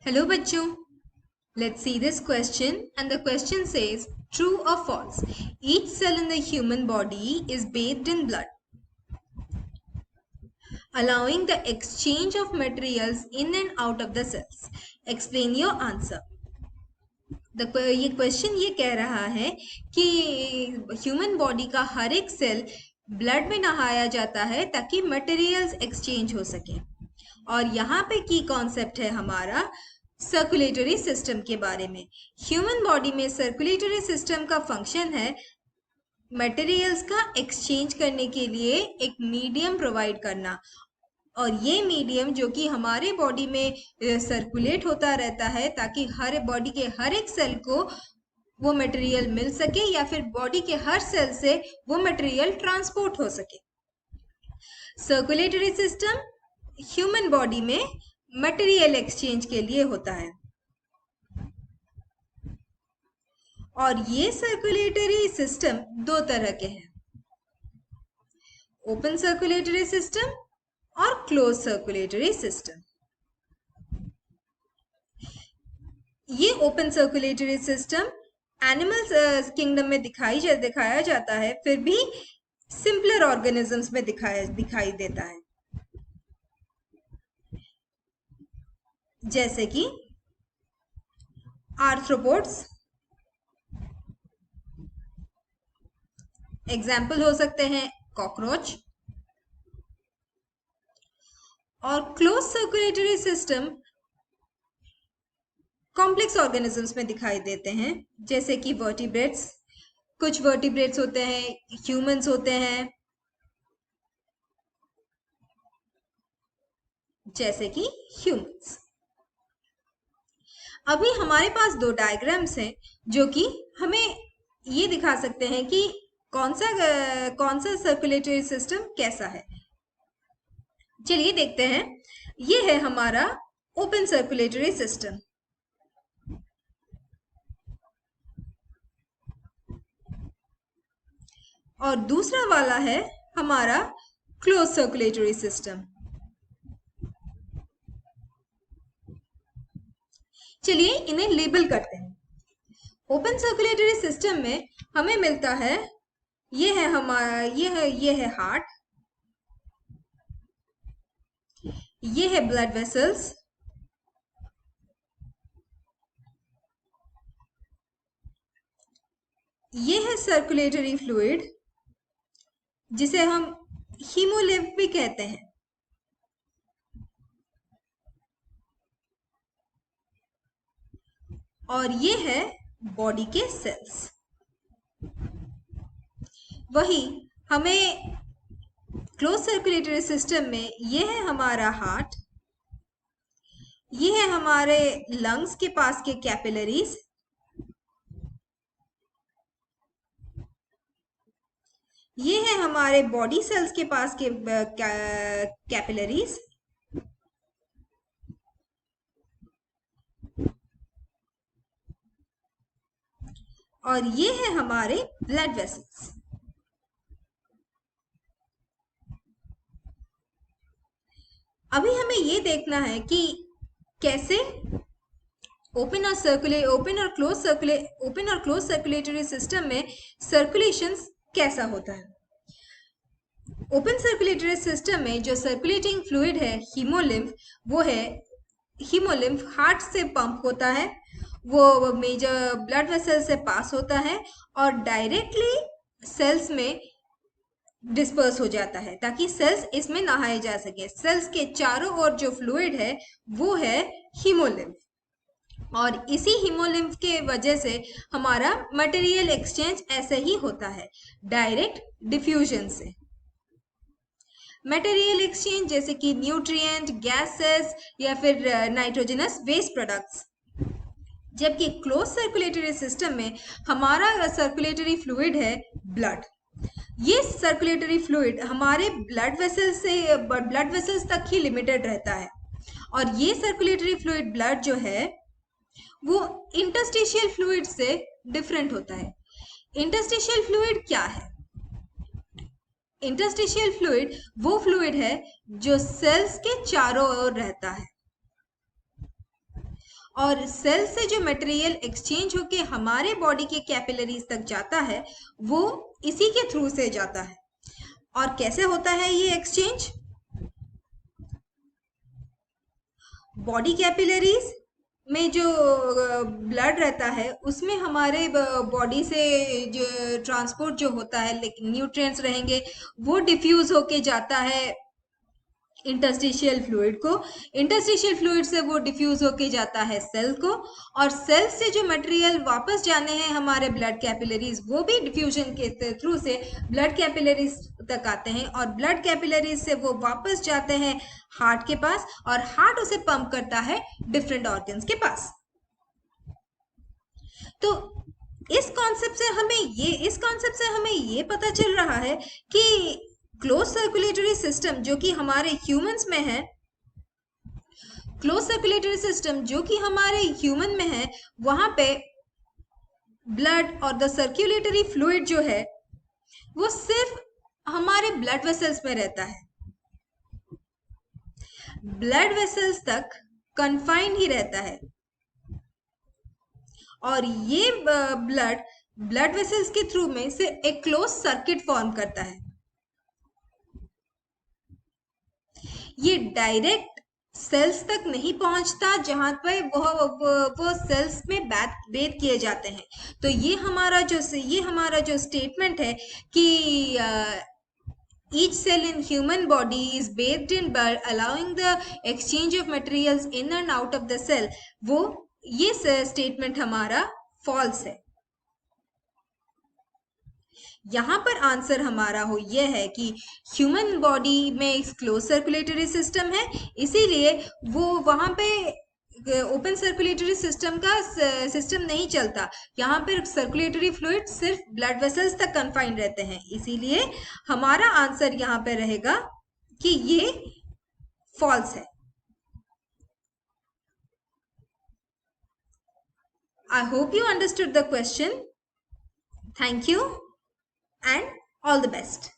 Hello बच्चों, let's see this question, and the question says true or false. Each cell in the human body is bathed in blood, allowing the exchange of materials in and out of the cells. Explain your answer. ये question ये कह रहा है कि human body का हर एक cell blood में नहाया जाता है ताकि मटेरियल्स एक्सचेंज हो सके। और यहाँ पे की कॉन्सेप्ट है हमारा सर्कुलेटरी सिस्टम के बारे में। ह्यूमन बॉडी में सर्कुलेटरी सिस्टम का फंक्शन है मटेरियल्स का एक्सचेंज करने के लिए एक मीडियम प्रोवाइड करना, और ये मीडियम जो कि हमारे बॉडी में सर्कुलेट होता रहता है ताकि हर बॉडी के हर एक सेल को वो मटेरियल मिल सके या फिर बॉडी के हर सेल से वो मटेरियल ट्रांसपोर्ट हो सके। सर्कुलेटरी सिस्टम ह्यूमन बॉडी में मटेरियल एक्सचेंज के लिए होता है, और ये सर्कुलेटरी सिस्टम दो तरह के हैं, ओपन सर्कुलेटरी सिस्टम और क्लोज सर्कुलेटरी सिस्टम। ये open circulatory system animal kingdom में दिखाया जाता है, फिर भी सिंपलर ऑर्गेनिजम्स में दिखाई देता है, जैसे कि आर्थ्रोपोड्स। एग्जाम्पल हो सकते हैं कॉकरोच। और close circulatory system complex organisms में दिखाई देते हैं, जैसे कि वर्टिब्रेट्स। कुछ वर्टिब्रेट्स होते हैं, ह्यूमंस होते हैं, जैसे कि ह्यूमंस। अभी हमारे पास दो डायग्राम्स हैं जो कि हमें ये दिखा सकते हैं कि कौन सा सर्कुलेटरी सिस्टम कैसा है। चलिए देखते हैं। ये है हमारा ओपन सर्कुलेटरी सिस्टम, और दूसरा वाला है हमारा क्लोज सर्कुलेटरी सिस्टम। चलिए इन्हें लेबल करते हैं। ओपन सर्कुलेटरी सिस्टम में हमें मिलता है, ये है हार्ट, ये है ब्लड वेसल्स, ये है सर्कुलेटरी फ्लूइड जिसे हम हीमोलिम्फ भी कहते हैं, और ये है बॉडी के सेल्स। वही हमें क्लोज सर्कुलेटरी सिस्टम में ये है हमारा हार्ट, ये है हमारे लंग्स के पास के कैपिलरीज, ये है हमारे बॉडी सेल्स के पास के कैपिलरीज, और ये है हमारे ब्लड वेसल्स। अभी हमें ये देखना है कि कैसे ओपन और क्लोज सर्कुलेटरी सिस्टम में सर्कुलेशन कैसा होता है। ओपन सर्कुलेटरी सिस्टम में जो सर्कुलेटिंग फ्लूइड है हीमोलिम्फ, वो है हीमोलिम्फ हार्ट से पंप होता है, वो मेजर ब्लड वेसल से पास होता है और डायरेक्टली सेल्स में डिस्पर्स हो जाता है ताकि सेल्स इसमें नहाए जा सके। सेल्स के चारों ओर जो फ्लूइड है वो है हीमोलिम्फ, और इसी हीमोलिम्फ के वजह से हमारा मटेरियल एक्सचेंज ऐसे ही होता है, डायरेक्ट डिफ्यूजन से। मटेरियल एक्सचेंज जैसे कि न्यूट्रिएंट, गैसेस या फिर नाइट्रोजनस वेस्ट प्रोडक्ट्स। जबकि क्लोज सर्कुलेटरी सिस्टम में हमारा सर्कुलेटरी फ्लूइड है ब्लड। ये सर्कुलेटरी फ्लूइड हमारे ब्लड वेसल्स तक ही लिमिटेड रहता है, और ये सर्कुलेटरी फ्लूइड ब्लड जो है वो इंटरस्टिशियल फ्लूइड से डिफरेंट होता है। इंटरस्टिशियल फ्लूइड क्या है? इंटरस्टिशियल फ्लूइड वो फ्लूइड है जो सेल्स के चारों ओर रहता है, और सेल से जो मटेरियल एक्सचेंज होके हमारे बॉडी के कैपिलरीज तक जाता है वो इसी के थ्रू से जाता है। और कैसे होता है ये एक्सचेंज? बॉडी कैपिलरीज में जो ब्लड रहता है उसमें हमारे बॉडी से जो ट्रांसपोर्ट जो होता है, लेकिन न्यूट्रिएंट्स रहेंगे वो डिफ्यूज होके जाता है इंटरस्टिशियल फ्लूइड को। इंटरस्टिशियल फ्लूइड से वो डिफ्यूज होके जाता है सेल को, और सेल से जो मटेरियल वापस जाने हैं हमारे ब्लड कैपिलरीज वो भी डिफ्यूजन के थ्रू से ब्लड कैपिलरीज तक आते हैं, और ब्लड कैपिलरीज से वो वापस जाते हैं हार्ट के पास, और हार्ट उसे पंप करता है डिफरेंट ऑर्गन्स के पास। तो इस कॉन्सेप्ट से हमें ये पता चल रहा है कि क्लोज सर्कुलेटरी सिस्टम जो कि हमारे ह्यूमंस में है, वहां पे ब्लड और द सर्कुलेटरी फ्लूइड जो है वो सिर्फ हमारे ब्लड वेसल्स में रहता है, ब्लड वेसल्स तक कन्फाइंड ही रहता है, और ये ब्लड वेसल्स के थ्रू में से एक क्लोज सर्किट फॉर्म करता है। ये डायरेक्ट सेल्स तक नहीं पहुंचता जहां पे वो सेल्स में बेद किए जाते हैं। तो ये हमारा जो स्टेटमेंट है कि each cell in human body is bathed in blood allowing the exchange of materials in and out of the cell, वो ये स्टेटमेंट हमारा फॉल्स है। यहाँ पर आंसर हमारा यह है कि ह्यूमन बॉडी में क्लोज सर्कुलेटरी सिस्टम है, इसीलिए वो वहां पे ओपन सर्कुलेटरी सिस्टम नहीं चलता। यहाँ पर सर्कुलेटरी फ्लूइड सिर्फ ब्लड वेसल्स तक कन्फाइंड रहते हैं, इसीलिए हमारा आंसर यहाँ पे रहेगा कि ये फॉल्स है। I hope you understood the question. Thank you and all the best.